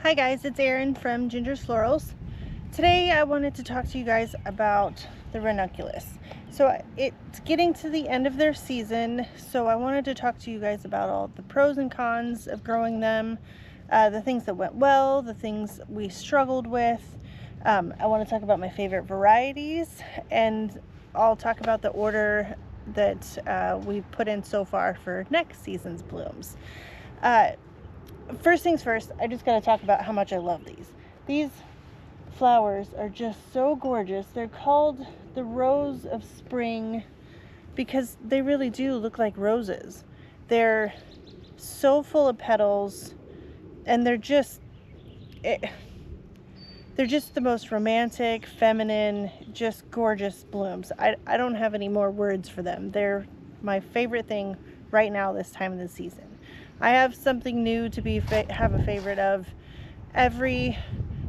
Hi guys, it's Erin from Ginger's Florals. Today I wanted to talk to you guys about the ranunculus. So it's getting to the end of their season, so I wanted to talk to you guys about all the pros and cons of growing them, the things that went well, the things we struggled with. I want to talk about my favorite varieties, and I'll talk about the order that we've put in so far for next season's blooms. First things first, I just got to talk about how much I love these. These flowers are just so gorgeous. They're called the Rose of Spring because they really do look like roses. They're so full of petals, and they're just the most romantic, feminine, just gorgeous blooms. I don't have any more words for them. They're my favorite thing right now this time of the season. I have something new to have a favorite of every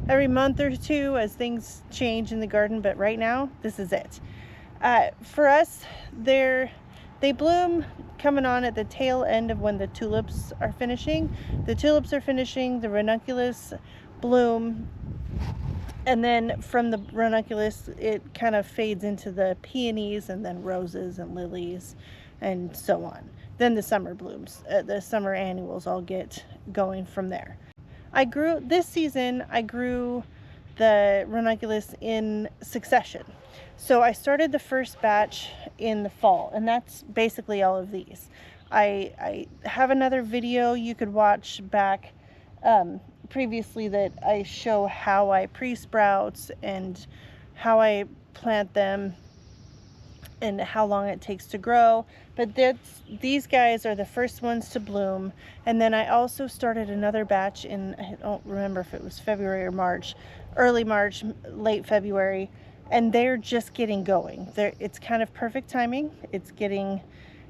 month or two as things change in the garden, but right now this is it. For us, they bloom coming on at the tail end of when the tulips are finishing. The tulips are finishing, the ranunculus bloom, and then from the ranunculus it kind of fades into the peonies and then roses and lilies and so on. Then the summer blooms, the summer annuals all get going from there. This season I grew the ranunculus in succession. So I started the first batch in the fall, and that's basically all of these. I have another video you could watch back previously that I show how I pre-sprout and how I plant them and how long it takes to grow, but these guys are the first ones to bloom. And then I also started another batch in, I don't remember if it was February or March, early March, late February, and they're just getting going. It's kind of perfect timing. It's getting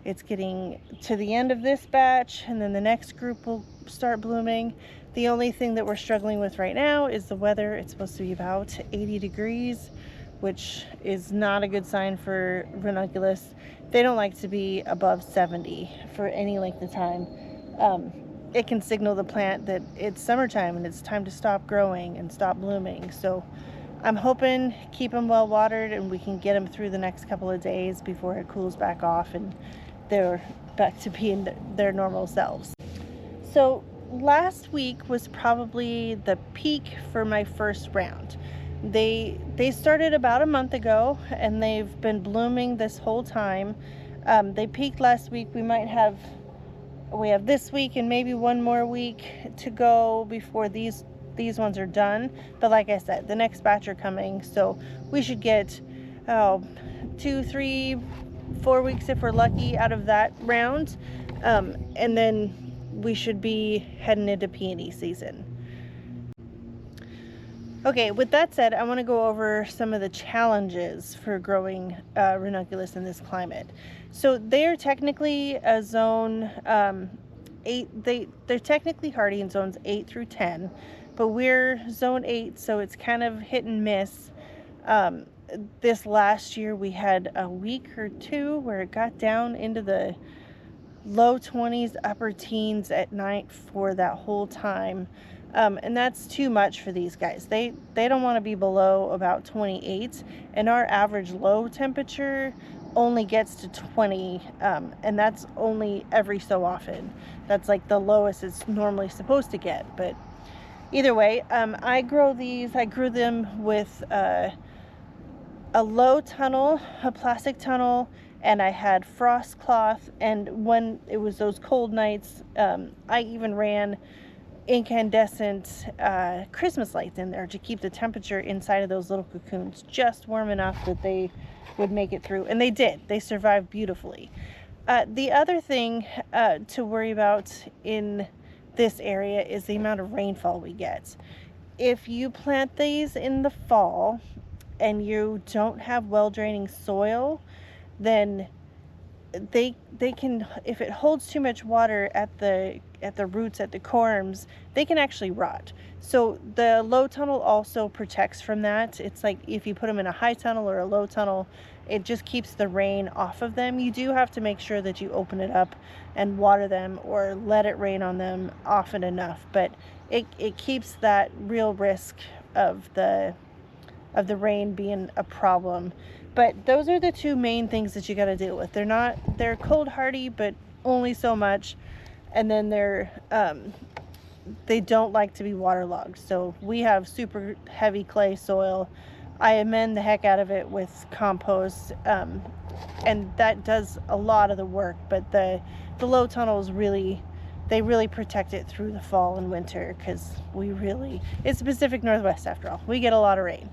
to the end of this batch, and then the next group will start blooming. The only thing that we're struggling with right now is the weather. It's supposed to be about 80 degrees, which is not a good sign for ranunculus. They don't like to be above 70 for any length of time. It can signal the plant that it's summertime and it's time to stop growing and stop blooming. So I'm hoping keep them well watered and we can get them through the next couple of days before it cools back off and they're back to being their normal selves. So last week was probably the peak for my first round. They started about a month ago and they've been blooming this whole time. They peaked last week. We have this week and maybe one more week to go before these ones are done. But like I said, the next batch are coming, so we should get 2, 3, 4 weeks if we're lucky out of that round, and then we should be heading into peony season. Okay, with that said, I want to go over some of the challenges for growing ranunculus in this climate. So they're technically a zone 8. They're technically hardy in zones 8 through 10, but we're zone 8, so it's kind of hit and miss. This last year we had a week or two where it got down into the low 20s, upper teens at night for that whole time. And that's too much for these guys. They don't want to be below about 28, and our average low temperature only gets to 20, and that's only every so often. That's like the lowest it's normally supposed to get. But either way, I grew them with a low tunnel, a plastic tunnel, and I had frost cloth, and when it was those cold nights, I even ran incandescent Christmas lights in there to keep the temperature inside of those little cocoons just warm enough that they would make it through, and they did. They survived beautifully. The other thing to worry about in this area is the amount of rainfall we get. If you plant these in the fall and you don't have well draining soil, then they can, if it holds too much water at the roots, at the corms, they can actually rot. So the low tunnel also protects from that. It's like if you put them in a high tunnel or a low tunnel, it just keeps the rain off of them. You do have to make sure that you open it up and water them or let it rain on them often enough, but it keeps that real risk of the rain being a problem. But those are the two main things that you got to deal with. They're cold hardy, but only so much. And then they don't like to be waterlogged. So we have super heavy clay soil. I amend the heck out of it with compost, and that does a lot of the work. But the low tunnels really protect it through the fall and winter, because it's the Pacific Northwest after all. We get a lot of rain.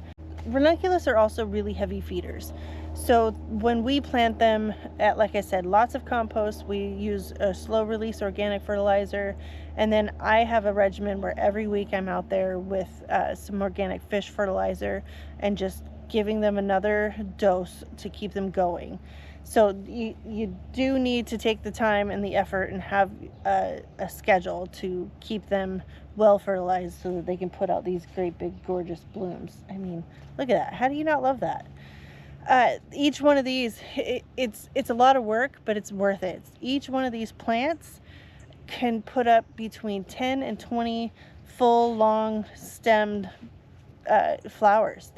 Ranunculus are also really heavy feeders. So when we plant them, like I said, lots of compost. We use a slow release organic fertilizer, and then I have a regimen where every week I'm out there with some organic fish fertilizer and just giving them another dose to keep them going. So you do need to take the time and the effort and have a schedule to keep them well fertilized so that they can put out these great big gorgeous blooms. I mean, look at that. How do you not love that? Each one of these, it's a lot of work, but it's worth it. Each one of these plants can put up between 10 and 20 full long stemmed flowers.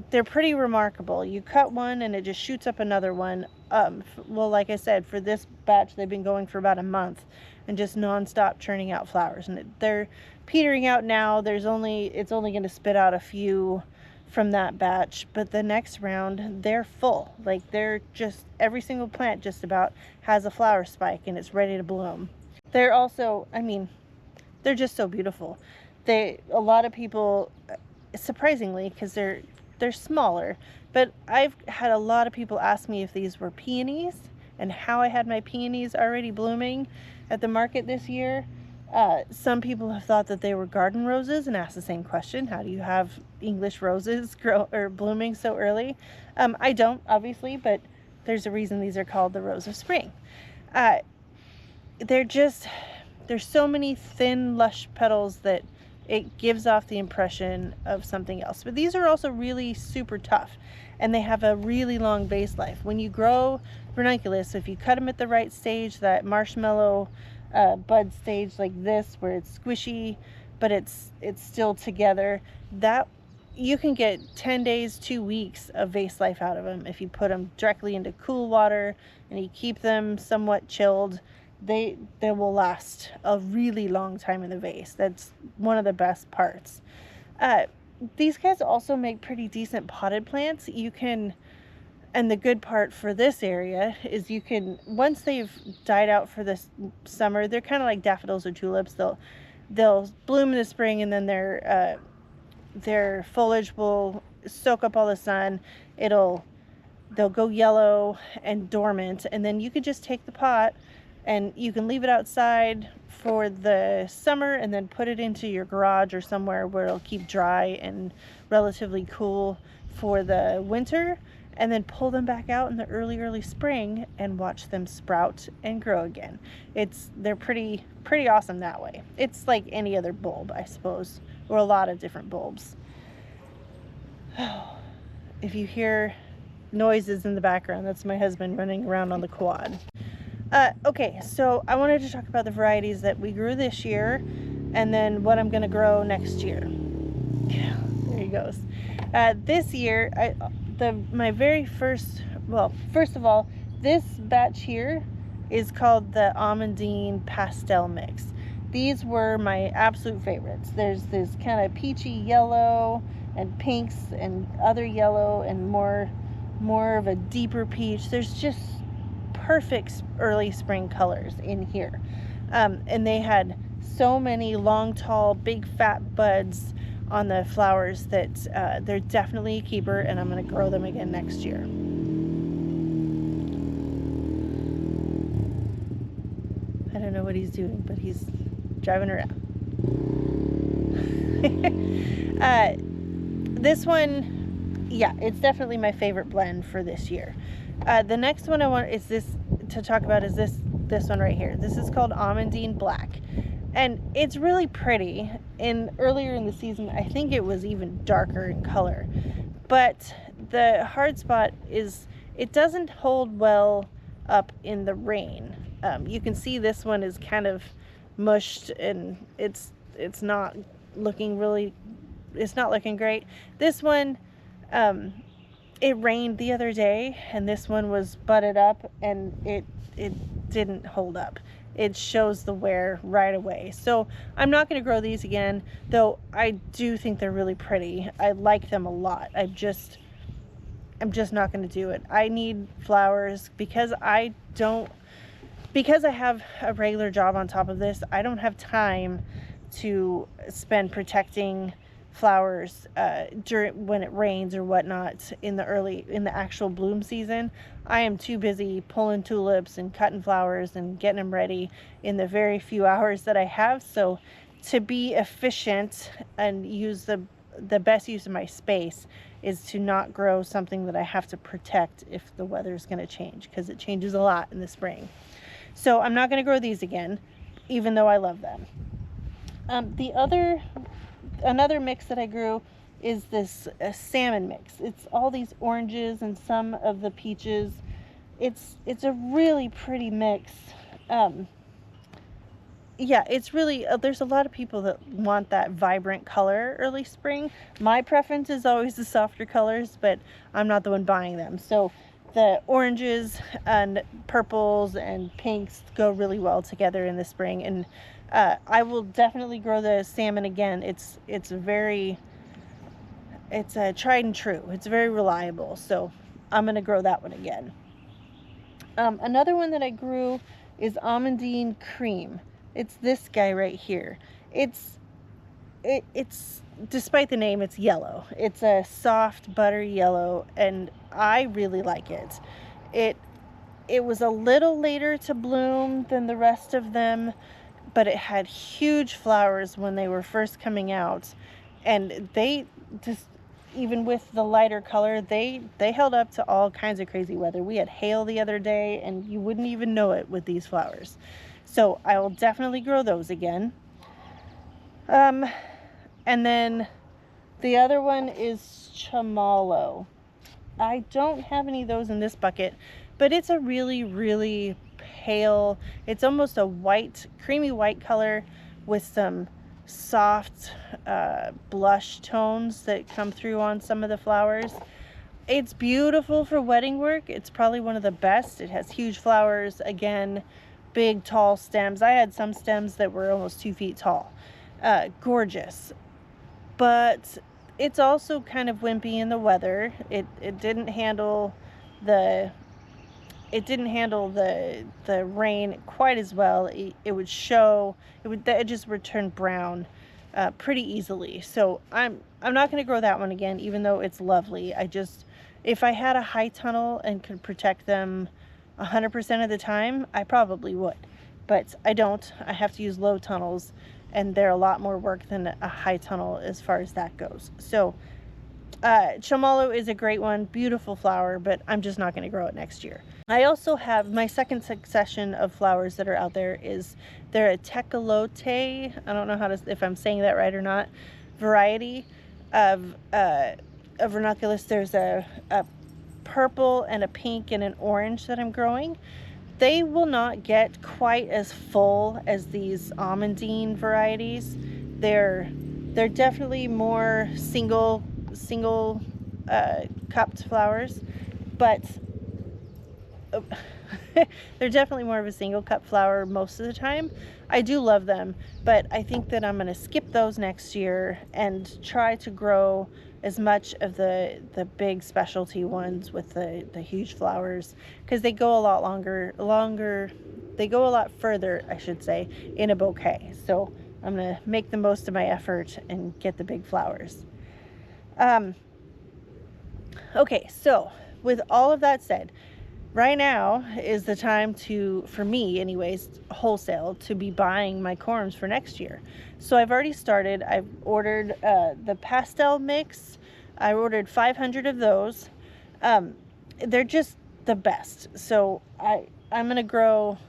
They're pretty remarkable. You cut one and it just shoots up another one. Well, like I said, for this batch, they've been going for about a month and just nonstop churning out flowers. And they're petering out now. It's only going to spit out a few from that batch, but the next round, they're full. Like, they're just, every single plant just about has a flower spike and it's ready to bloom. They're also, I mean, they're just so beautiful. A lot of people, surprisingly, because they're smaller, but I've had a lot of people ask me if these were peonies and how I had my peonies already blooming at the market this year. Some people have thought that they were garden roses and asked the same question: how do you have English roses blooming so early? I don't, obviously, but there's a reason these are called the Rose of Spring. There's so many thin, lush petals that it gives off the impression of something else. But these are also really super tough, and they have a really long base life. When you grow ranunculus, if you cut them at the right stage, that marshmallow bud stage like this, where it's squishy but it's still together, that you can get 10 days, 2 weeks of vase life out of them if you put them directly into cool water and you keep them somewhat chilled. They will last a really long time in the vase. That's one of the best parts. These guys also make pretty decent potted plants. And the good part for this area is you can, once they've died out for this summer, they're kind of like daffodils or tulips. They'll bloom in the spring, and then their foliage will soak up all the sun. They'll go yellow and dormant, and then you can just take the pot and you can leave it outside for the summer and then put it into your garage or somewhere where it'll keep dry and relatively cool for the winter, and then pull them back out in the early spring and watch them sprout and grow again. They're pretty awesome that way. It's like any other bulb, I suppose, or a lot of different bulbs. If you hear noises in the background, that's my husband running around on the quad. Okay, so I wanted to talk about the varieties that we grew this year and then what I'm going to grow next year. Yeah, there he goes. This year, first of all, this batch here is called the Almondine pastel mix. These were my absolute favorites. There's this kind of peachy yellow and pinks and other yellow and more of a deeper peach. There's just perfect early spring colors in here. And they had so many long, tall, big, fat buds on the flowers that they're definitely a keeper, and I'm going to grow them again next year. I don't know what he's doing, but he's driving around. This one, yeah, it's definitely my favorite blend for this year. The next one I want is this to talk about is this one right here. This is called Almondine Black, and it's really pretty. And earlier in the season, I think it was even darker in color, but the hard spot is it doesn't hold well up in the rain. You can see this one is kind of mushed, and it's not looking really, it's not looking great. This one, it rained the other day, and this one was butted up, and it didn't hold up. It shows the wear right away. So I'm not going to grow these again, though I do think they're really pretty. I like them a lot. I'm just not going to do it. I need flowers because I have a regular job on top of this. I don't have time to spend protecting flowers when it rains or whatnot in the actual bloom season. I am too busy pulling tulips and cutting flowers and getting them ready in the very few hours that I have. So to be efficient and use the best use of my space is to not grow something that I have to protect if the weather is going to change, because it changes a lot in the spring. So I'm not going to grow these again, even though I love them. Another mix that I grew is this salmon mix. It's all these oranges and some of the peaches. It's a really pretty mix. Yeah, it's really, there's a lot of people that want that vibrant color early spring. My preference is always the softer colors, but I'm not the one buying them. So the oranges and purples and pinks go really well together in the spring. And I will definitely grow the salmon again. It's a tried and true. It's very reliable. So I'm going to grow that one again. Another one that I grew is Almondine Cream. It's this guy right here. It's despite the name, it's yellow. It's a soft buttery yellow, and I really like it. It was a little later to bloom than the rest of them, but it had huge flowers when they were first coming out, and they just, even with the lighter color, they held up to all kinds of crazy weather. We had hail the other day, and you wouldn't even know it with these flowers. So I will definitely grow those again. And then the other one is Chamalo. I don't have any of those in this bucket, but it's a really, really pale, it's almost a white, creamy white color with some soft blush tones that come through on some of the flowers. It's beautiful for wedding work. It's probably one of the best. It has huge flowers, again, big tall stems. I had some stems that were almost 2 feet tall. Gorgeous, but it's also kind of wimpy in the weather. It didn't handle the rain quite as well. The edges would turn brown pretty easily. So I'm not going to grow that one again, even though it's lovely. If I had a high tunnel and could protect them 100% of the time, I probably would, but I don't. I have to use low tunnels, and they're a lot more work than a high tunnel as far as that goes. So Chamalo is a great one, beautiful flower, but I'm just not going to grow it next year. I also have my second succession of flowers that are out there. They're a tecolote, I don't know if I'm saying that right or not, variety of Ranunculus. There's a purple and a pink and an orange that I'm growing. They will not get quite as full as these Almondine varieties. They're definitely more single cupped flowers, but they're definitely more of a single cup flower most of the time. I do love them, but I think that I'm going to skip those next year and try to grow as much of the big specialty ones with the huge flowers, because they go a lot longer, they go a lot further, I should say, in a bouquet. So I'm going to make the most of my effort and get the big flowers. Okay, so with all of that said, right now is the time for me anyways, wholesale, to be buying my corms for next year. So I've already started. I've ordered the pastel mix. I ordered 500 of those. They're just the best. So I'm gonna grow,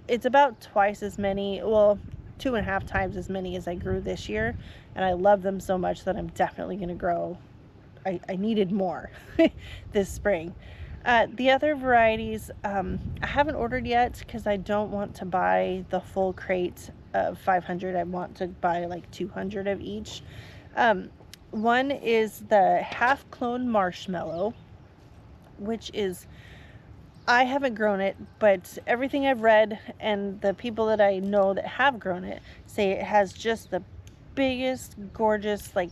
it's about twice as many, well, 2.5 times as many as I grew this year, and I love them so much that I'm definitely gonna grow. I needed more this spring. The other varieties, I haven't ordered yet because I don't want to buy the full crate of 500. I want to buy like 200 of each. One is the half clone marshmallow, which is, I haven't grown it, but everything I've read and the people that I know that have grown it say it has just the biggest, gorgeous, like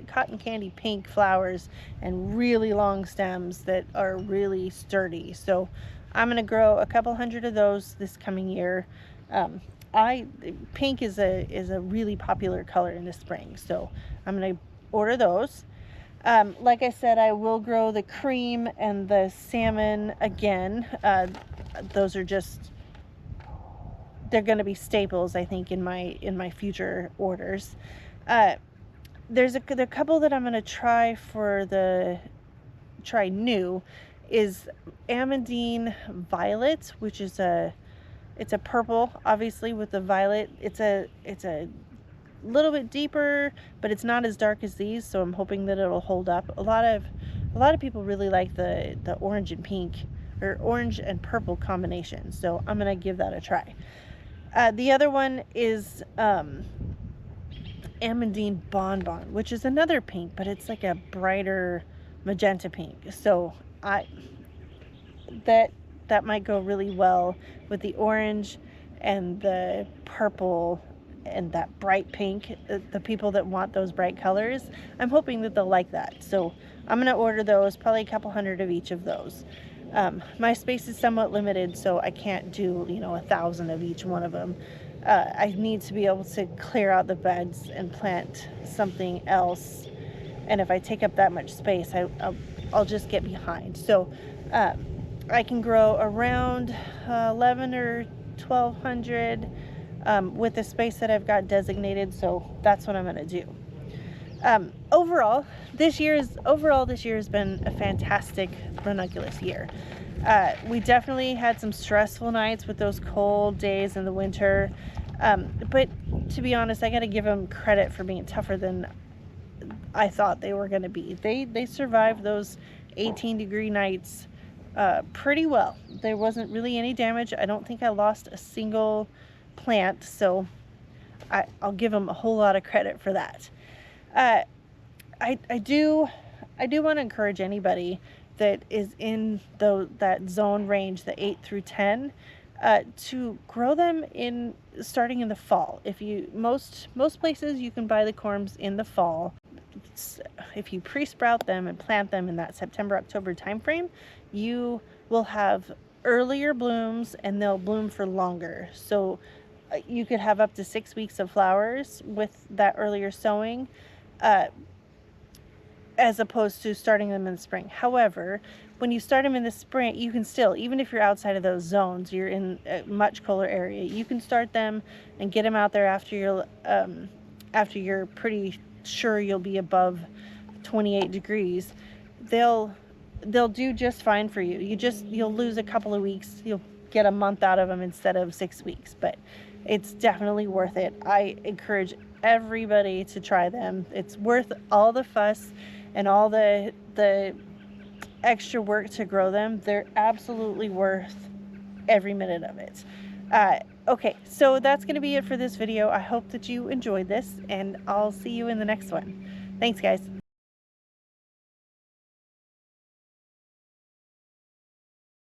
cotton candy pink flowers and really long stems that are really sturdy. So I'm gonna grow a couple hundred of those this coming year. Pink is a really popular color in the spring, so I'm gonna order those. Like I said, I will grow the cream and the salmon again. Those are just, they're going to be staples, I think, in my future orders. There's a couple that I'm going to try try new is Almondine Violet, which is it's a purple, obviously, with the violet. It's a little bit deeper, but it's not as dark as these, so I'm hoping that it'll hold up. A lot of people really like the orange and pink, or orange and purple combination, so I'm gonna give that a try. The other one is Almondine Bonbon, which is another pink, but it's like a brighter magenta pink, so that might go really well with the orange and the purple and that bright pink. The people that want those bright colors, I'm hoping that they'll like that. So I'm gonna order those, probably a couple hundred of each of those. My space is somewhat limited, so I can't do 1,000 of each one of them. I need to be able to clear out the beds and plant something else, and if I take up that much space, I'll just get behind. So I can grow around 11 or 1,200 with the space that I've got designated, so that's what I'm going to do. Overall, this year has been a fantastic ranunculus year. We definitely had some stressful nights with those cold days in the winter, but to be honest, I got to give them credit for being tougher than I thought they were going to be. They survived those 18-degree nights pretty well. There wasn't really any damage. I don't think I lost a single plant, so I'll give them a whole lot of credit for that. I do want to encourage anybody that is in that zone range, the 8 through 10, to grow them starting in the fall. Most places you can buy the corms in the fall. If you pre-sprout them and plant them in that September-October time frame, you will have earlier blooms and they'll bloom for longer. So you could have up to 6 weeks of flowers with that earlier sowing, as opposed to starting them in the spring. However, when you start them in the spring, you can still, even if you're outside of those zones, you're in a much colder area, you can start them and get them out there after you're pretty sure you'll be above 28 degrees. They'll do just fine for you. You'll lose a couple of weeks. You'll get a month out of them instead of 6 weeks, but it's definitely worth it. I encourage everybody to try them. It's worth all the fuss and all the extra work to grow them. They're absolutely worth every minute of it. Okay, so that's going to be it for this video. I hope that you enjoyed this, and I'll see you in the next one. Thanks, guys.